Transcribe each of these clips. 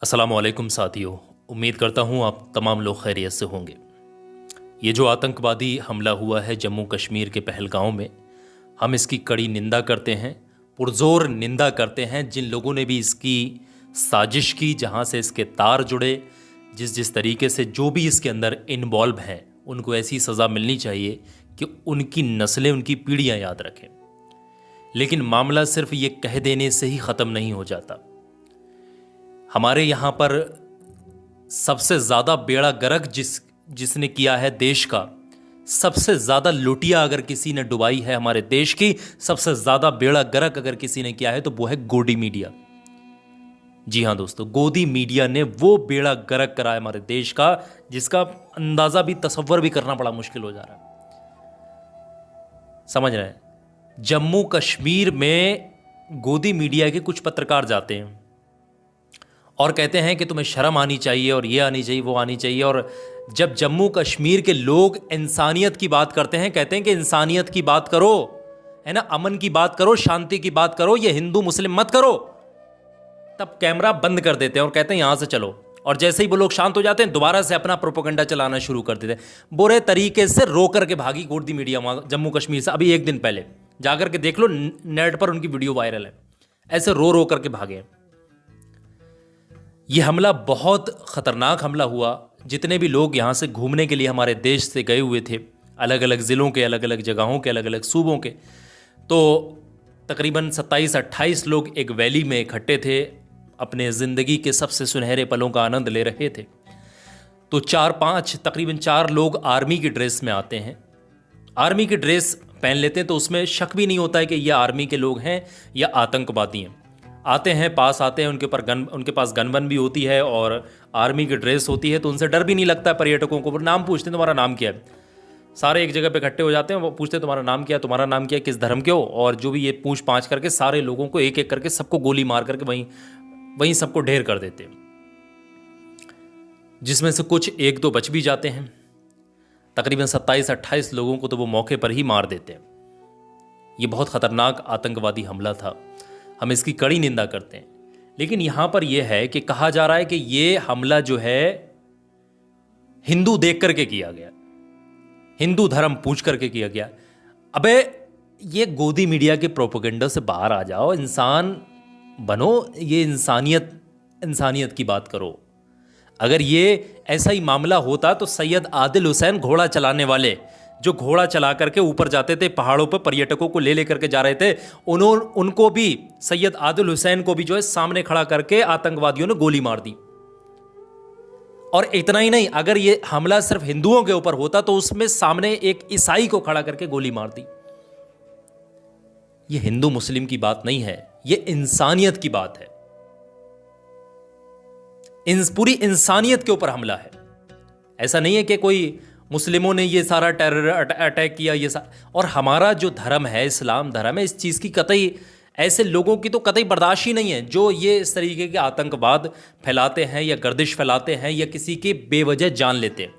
अस्सलाम वालेकुम साथियों। उम्मीद करता हूँ आप तमाम लोग खैरियत से होंगे। ये जो आतंकवादी हमला हुआ है जम्मू कश्मीर के पहलगांव में, हम इसकी कड़ी निंदा करते हैं, पुरजोर निंदा करते हैं। जिन लोगों ने भी इसकी साजिश की, जहाँ से इसके तार जुड़े, जिस जिस तरीके से जो भी इसके अंदर इन्वॉल्व हैं, उनको ऐसी सज़ा मिलनी चाहिए कि उनकी नस्लें, उनकी पीढ़ियाँ याद रखें। लेकिन मामला सिर्फ ये कह देने से ही ख़त्म नहीं हो जाता। हमारे यहाँ पर सबसे ज़्यादा बेड़ा गर्क जिसने किया है देश का, सबसे ज़्यादा लुटिया अगर किसी ने डुबाई है हमारे देश की, सबसे ज़्यादा बेड़ा गर्क अगर किसी ने किया है तो वो है गोदी मीडिया। जी हाँ दोस्तों, गोदी मीडिया ने वो बेड़ा गर्क करा है हमारे देश का, जिसका अंदाज़ा भी, तसव्वुर भी करना बड़ा मुश्किल हो जा रहा है। समझ रहे हैं? जम्मू कश्मीर में गोदी मीडिया के कुछ पत्रकार जाते हैं और कहते हैं कि तुम्हें शर्म आनी चाहिए और ये आनी चाहिए, वो आनी चाहिए। और जब जम्मू कश्मीर के लोग इंसानियत की बात करते हैं, कहते हैं कि इंसानियत की बात करो, है ना, अमन की बात करो, शांति की बात करो, ये हिंदू मुस्लिम मत करो, तब कैमरा बंद कर देते हैं और कहते हैं यहां से चलो। और जैसे ही वो लोग शांत हो जाते हैं, दोबारा से अपना प्रोपेगेंडा चलाना शुरू कर देते हैं। बुरे तरीके से रो करके भागी गोदी मीडिया जम्मू कश्मीर से। अभी एक दिन पहले जाकर के देख लो, नेट पर उनकी वीडियो वायरल है। ऐसे रो रो करके भागे। ये हमला बहुत ख़तरनाक हमला हुआ। जितने भी लोग यहाँ से घूमने के लिए हमारे देश से गए हुए थे, अलग अलग ज़िलों के, अलग अलग जगहों के, अलग अलग सूबों के, तो तकरीबन 27-28 लोग एक वैली में इकट्ठे थे, अपने ज़िंदगी के सबसे सुनहरे पलों का आनंद ले रहे थे। तो तकरीबन 4 लोग आर्मी की ड्रेस में आते हैं। आर्मी की ड्रेस पहन लेते हैं तो उसमें शक भी नहीं होता है कि ये आर्मी के लोग हैं या आतंकवादी हैं। आते हैं, पास आते हैं, उनके पास गन भी होती है और आर्मी की ड्रेस होती है, तो उनसे डर भी नहीं लगता है पर्यटकों को। नाम पूछते हैं, तुम्हारा नाम क्या है? सारे एक जगह पे इकट्ठे हो जाते हैं, वो पूछते हैं तुम्हारा नाम क्या है, तुम्हारा नाम क्या है, किस धर्म के हो, और जो भी ये पूछ पाछ करके सारे लोगों को एक एक करके सबको गोली मार करके वहीं सबको ढेर कर देते हैं, जिसमें से कुछ एक दो बच भी जाते हैं। तकरीबन 27-28 लोगों को तो वो मौके पर ही मार देते हैं। ये बहुत ख़तरनाक आतंकवादी हमला था, हम इसकी कड़ी निंदा करते हैं। लेकिन यहाँ पर यह है कि कहा जा रहा है कि ये हमला जो है हिंदू देख करके किया गया, हिंदू धर्म पूछ करके किया गया। अबे ये गोदी मीडिया के प्रोपेगेंडा से बाहर आ जाओ, इंसान बनो, ये इंसानियत की बात करो। अगर ये ऐसा ही मामला होता तो सैयद आदिल हुसैन, घोड़ा चलाने वाले, जो घोड़ा चला करके ऊपर जाते थे पहाड़ों पर, पर्यटकों को ले लेकर के जा रहे थे, उनको भी, सैयद आदिल हुसैन को भी जो है सामने खड़ा करके आतंकवादियों ने गोली मार दी। और इतना ही नहीं, अगर ये हमला सिर्फ हिंदुओं के ऊपर होता तो उसमें सामने एक ईसाई को खड़ा करके गोली मार दी। ये हिंदू मुस्लिम की बात नहीं है, ये इंसानियत की बात है। पूरी इंसानियत के ऊपर हमला है। ऐसा नहीं है कि कोई मुस्लिमों ने ये सारा टेरर अटैक किया, और हमारा जो धर्म है, इस्लाम धर्म है, इस चीज़ की कतई, ऐसे लोगों की तो कतई बर्दाश्त ही नहीं है जो ये इस तरीके के आतंकवाद फैलाते हैं या गर्दिश फैलाते हैं या किसी की बेवजह जान लेते हैं।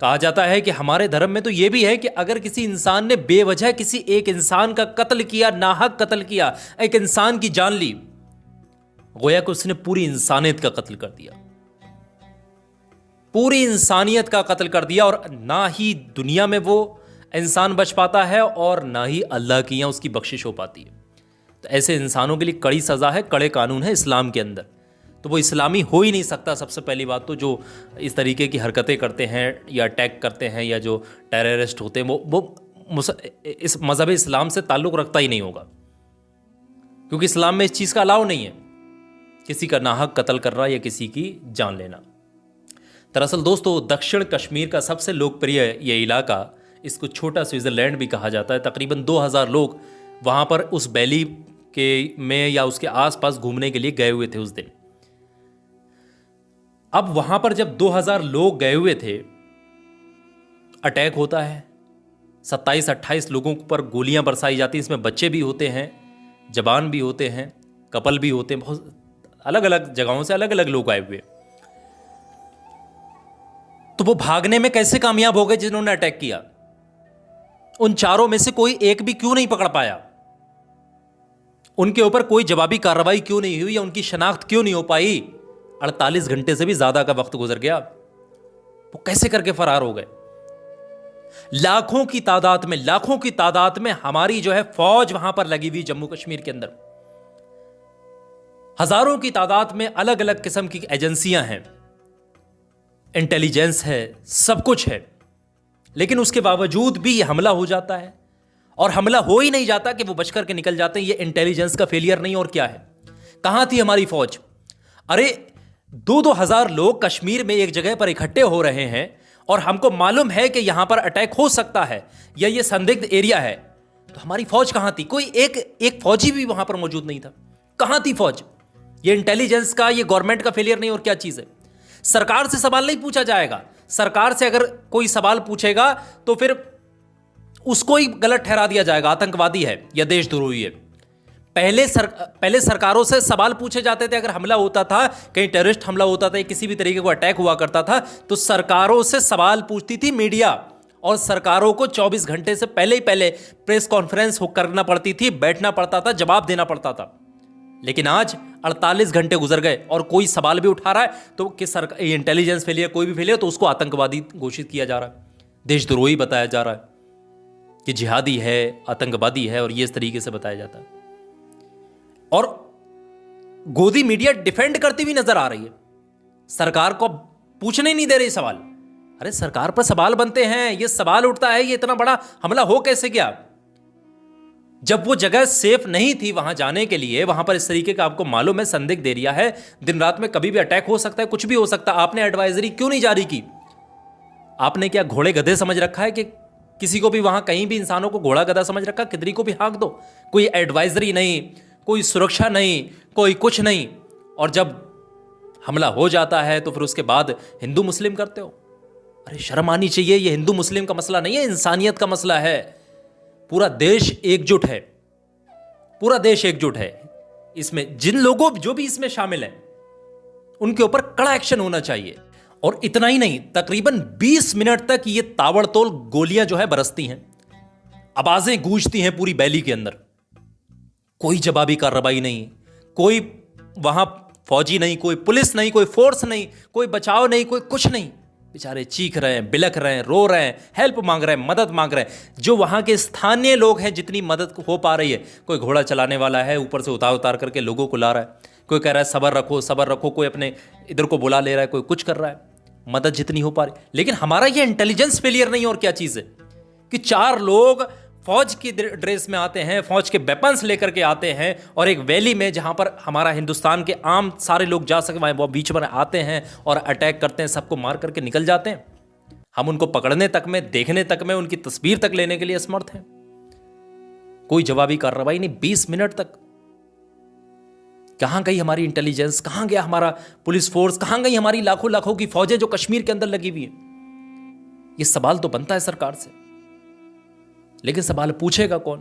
कहा जाता है कि हमारे धर्म में तो ये भी है कि अगर किसी इंसान ने बेवजह किसी एक इंसान का कत्ल किया, नाहक कत्ल किया, एक इंसान की जान ली, गोया कि उसने पूरी इंसानियत का कत्ल कर दिया, पूरी इंसानियत का कत्ल कर दिया। और ना ही दुनिया में वो इंसान बच पाता है और ना ही अल्लाह की यहाँ उसकी बख्शिश हो पाती है। तो ऐसे इंसानों के लिए कड़ी सज़ा है, कड़े कानून है इस्लाम के अंदर। तो वो इस्लामी हो ही नहीं सकता। सबसे पहली बात तो जो इस तरीके की हरकतें करते हैं या अटैक करते हैं या जो टेररिस्ट होते हैं, वो इस मज़हब इस्लाम से ताल्लुक़ रखता ही नहीं होगा, क्योंकि इस्लाम में इस चीज़ का अलाउ नहीं है किसी का नाहक कत्ल करना या किसी की जान लेना। दरअसल दोस्तों, दक्षिण कश्मीर का सबसे लोकप्रिय ये इलाका, इसको छोटा स्विट्ज़रलैंड भी कहा जाता है। तकरीबन 2000 लोग वहाँ पर उस वैली के में या उसके आसपास घूमने के लिए गए हुए थे उस दिन। अब वहाँ पर जब 2000 लोग गए हुए थे, अटैक होता है, 27-28 लोगों पर गोलियां बरसाई जाती हैं। इसमें बच्चे भी होते हैं, जवान भी होते हैं, कपल भी होते हैं, बहुत अलग अलग जगहों से अलग अलग लोग आए हुए। तो वो भागने में कैसे कामयाब हो गए जिन्होंने अटैक किया? उन चारों में से कोई एक भी क्यों नहीं पकड़ पाया? उनके ऊपर कोई जवाबी कार्रवाई क्यों नहीं हुई या उनकी शनाख्त क्यों नहीं हो पाई? 48 घंटे से भी ज्यादा का वक्त गुजर गया, वो कैसे करके फरार हो गए। लाखों की तादाद में हमारी जो है फौज वहां पर लगी हुई जम्मू कश्मीर के अंदर, हजारों की तादाद में अलग अलग किस्म की एजेंसियां हैं, इंटेलिजेंस है, सब कुछ है, लेकिन उसके बावजूद भी ये हमला हो जाता है। और हमला हो ही नहीं जाता कि वो बच करके निकल जाते हैं। ये इंटेलिजेंस का फेलियर नहीं और क्या है। कहां थी हमारी फौज? अरे 2-2 हजार लोग कश्मीर में एक जगह पर इकट्ठे हो रहे हैं और हमको मालूम है कि यहां पर अटैक हो सकता है या ये संदिग्ध एरिया है, तो हमारी फौज कहां थी? कोई एक फौजी भी वहां पर मौजूद नहीं था। कहां थी फौज? ये इंटेलिजेंस का, ये गवर्नमेंट का फेलियर नहीं और क्या चीज है। सरकार से सवाल नहीं पूछा जाएगा। सरकार से अगर कोई सवाल पूछेगा तो फिर उसको ही गलत ठहरा दिया जाएगा, आतंकवादी है या देशद्रोही है। पहले सरकारों से सवाल पूछे जाते थे। अगर हमला होता था, कहीं टेररिस्ट हमला होता था, किसी भी तरीके को अटैक हुआ करता था, तो सरकारों से सवाल पूछती थी मीडिया, और सरकारों को 24 घंटे से पहले ही प्रेस कॉन्फ्रेंस करना पड़ती थी, बैठना पड़ता था, जवाब देना पड़ता था। लेकिन आज 48 घंटे गुजर गए और कोई सवाल भी उठा रहा है तो कि सरकार इंटेलिजेंस फेलियर, कोई भी फेलियर, तो उसको आतंकवादी घोषित किया जा रहा है, देशद्रोही बताया जा रहा है कि जिहादी है, आतंकवादी है, और ये इस तरीके से बताया जाता है। और गोदी मीडिया डिफेंड करती हुई नजर आ रही है, सरकार को पूछने नहीं दे रही सवाल। अरे सरकार पर सवाल बनते हैं, ये सवाल उठता है ये इतना बड़ा हमला हो कैसे गया, जब वो जगह सेफ नहीं थी वहां जाने के लिए। वहां पर इस तरीके का आपको मालूम है संदिग्ध एरिया है, दिन रात में कभी भी अटैक हो सकता है, कुछ भी हो सकता है। आपने एडवाइजरी क्यों नहीं जारी की? आपने क्या घोड़े गधे समझ रखा है कि किसी को भी वहां कहीं भी इंसानों को घोड़ा गधा समझ रखा, किधरी को भी हाँक दो? कोई एडवाइजरी नहीं, कोई सुरक्षा नहीं, कोई कुछ नहीं। और जब हमला हो जाता है तो फिर उसके बाद हिंदू मुस्लिम करते हो। अरे शर्म आनी चाहिए। ये हिंदू मुस्लिम का मसला नहीं है, इंसानियत का मसला है। पूरा देश एकजुट है, पूरा देश एकजुट है। इसमें जिन लोगों जो भी इसमें शामिल हैं उनके ऊपर कड़ा एक्शन होना चाहिए। और इतना ही नहीं, तकरीबन 20 मिनट तक ये ताबड़तोड़ गोलियां जो है बरसती हैं, आवाजें गूंजती हैं पूरी वैली के अंदर। कोई जवाबी कार्रवाई नहीं, कोई वहां फौजी नहीं, कोई पुलिस नहीं, कोई फोर्स नहीं, कोई बचाव नहीं, कोई कुछ नहीं। बेचारे चीख रहे हैं, बिलख रहे हैं, रो रहे हैं, हेल्प मांग रहे हैं, मदद मांग रहे हैं। जो वहां के स्थानीय लोग हैं, जितनी मदद हो पा रही है, कोई घोड़ा चलाने वाला है, ऊपर से उतार उतार करके लोगों को ला रहा है, कोई कह रहा है सब्र रखो सब्र रखो, कोई अपने इधर को बुला ले रहा है, कोई कुछ कर रहा है, मदद जितनी हो पा रही। लेकिन हमारा ये इंटेलिजेंस फेलियर नहीं और क्या चीज है कि 4 लोग फौज की ड्रेस में आते हैं, फौज के वेपन्स लेकर के आते हैं, और एक वैली में जहां पर हमारा हिंदुस्तान के आम सारे लोग जा सके वो बीच में आते हैं और अटैक करते हैं, सबको मार करके निकल जाते हैं। हम उनको पकड़ने तक में, देखने तक में, उनकी तस्वीर तक लेने के लिए असमर्थ हैं। कोई जवाबी कार्रवाई नहीं 20 मिनट तक। कहां गई हमारी इंटेलिजेंस? कहां गया हमारा पुलिस फोर्स? कहां गई हमारी लाखों लाखों की फौजें जो कश्मीर के अंदर लगी हुई है? यह सवाल तो बनता है सरकार से, लेकिन सवाल पूछेगा कौन?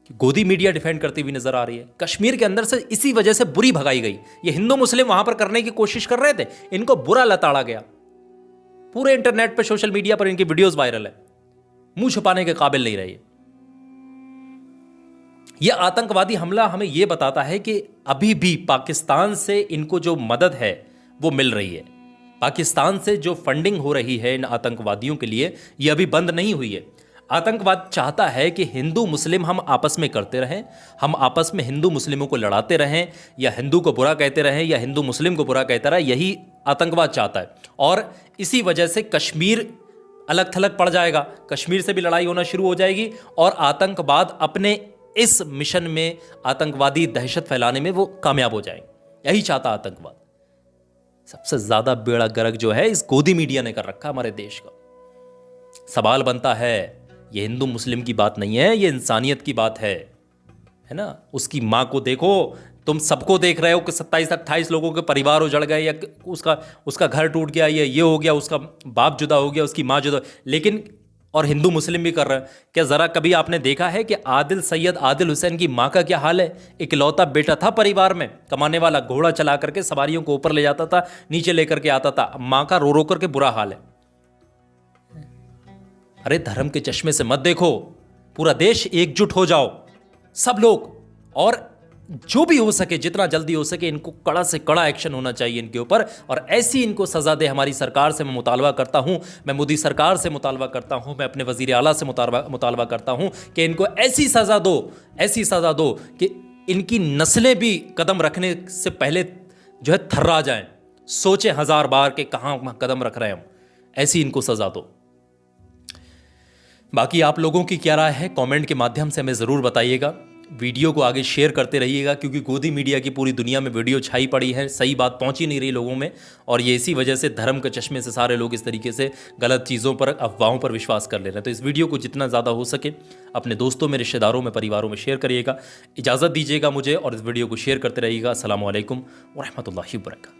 कि गोदी मीडिया डिफेंड करती हुई नजर आ रही है। कश्मीर के अंदर से इसी वजह से बुरी भगाई गई। ये हिंदू मुस्लिम वहां पर करने की कोशिश कर रहे थे, इनको बुरा लताड़ा गया। पूरे इंटरनेट पर, सोशल मीडिया पर इनकी वीडियोस वायरल है, मुंह छुपाने के काबिल नहीं रही। यह आतंकवादी हमला हमें यह बताता है कि अभी भी पाकिस्तान से इनको जो मदद है वो मिल रही है। पाकिस्तान से जो फंडिंग हो रही है इन आतंकवादियों के लिए, यह अभी बंद नहीं हुई है। आतंकवाद चाहता है कि हिंदू मुस्लिम हम आपस में करते रहें, हम आपस में हिंदू मुस्लिमों को लड़ाते रहें, या हिंदू को बुरा कहते रहें या हिंदू मुस्लिम को बुरा कहता रहे। यही आतंकवाद चाहता है। और इसी वजह से कश्मीर अलग थलग पड़ जाएगा, कश्मीर से भी लड़ाई होना शुरू हो जाएगी, और आतंकवाद अपने इस मिशन में, आतंकवादी दहशत फैलाने में वो कामयाब हो जाएंगे। यही चाहता आतंकवाद। सबसे ज्यादा बेड़ा गर्क जो है इस गोदी मीडिया ने कर रखा हमारे देश का। सवाल बनता है, ये हिंदू मुस्लिम की बात नहीं है, ये इंसानियत की बात है ना। उसकी माँ को देखो, तुम सबको देख रहे हो कि 27-28 लोगों के परिवार उजड़ गए, या उसका घर टूट गया, ये हो गया, उसका बाप जुदा हो गया, उसकी माँ जुदा। लेकिन और हिंदू मुस्लिम भी कर रहे हैं। क्या जरा कभी आपने देखा है कि आदिल सैयद आदिल हुसैन की माँ का क्या हाल है? इकलौता बेटा था परिवार में, कमाने वाला, घोड़ा चला करके सवारियों को ऊपर ले जाता था, नीचे लेकर के आता था। माँ का रो रो करके बुरा हाल है। अरे धर्म के चश्मे से मत देखो, पूरा देश एकजुट हो जाओ, सब लोग। और जो भी हो सके, जितना जल्दी हो सके, इनको कड़ा से कड़ा एक्शन होना चाहिए इनके ऊपर, और ऐसी इनको सज़ा दे। हमारी सरकार से मैं मुतालबा करता हूँ, मैं मोदी सरकार से मुतालबा करता हूँ, मैं अपने वज़ीर आला से मुतालबा करता हूँ कि इनको ऐसी सज़ा दो, ऐसी सज़ा दो कि इनकी नस्लें भी कदम रखने से पहले जो है थर्रा जाएं, सोचें 1000 बार कि कहाँ कदम रख रहे हैं हम। ऐसी इनको सज़ा दो। बाकी आप लोगों की क्या राय है, कमेंट के माध्यम से हमें ज़रूर बताइएगा। वीडियो को आगे शेयर करते रहिएगा, क्योंकि गोदी मीडिया की पूरी दुनिया में वीडियो छाई पड़ी है, सही बात पहुंच ही नहीं रही लोगों में, और ये इसी वजह से धर्म के चश्मे से सारे लोग इस तरीके से गलत चीज़ों पर, अफवाहों पर विश्वास कर ले रहे हैं। तो इस वीडियो को जितना ज़्यादा हो सके अपने दोस्तों में, रिश्तेदारों में, परिवारों में शेयर करिएगा। इजाज़त दीजिएगा मुझे और इस वीडियो को शेयर करते रहिएगा। अस्सलामु अलैकुम व रहमतुल्लाहि व बरकातहू।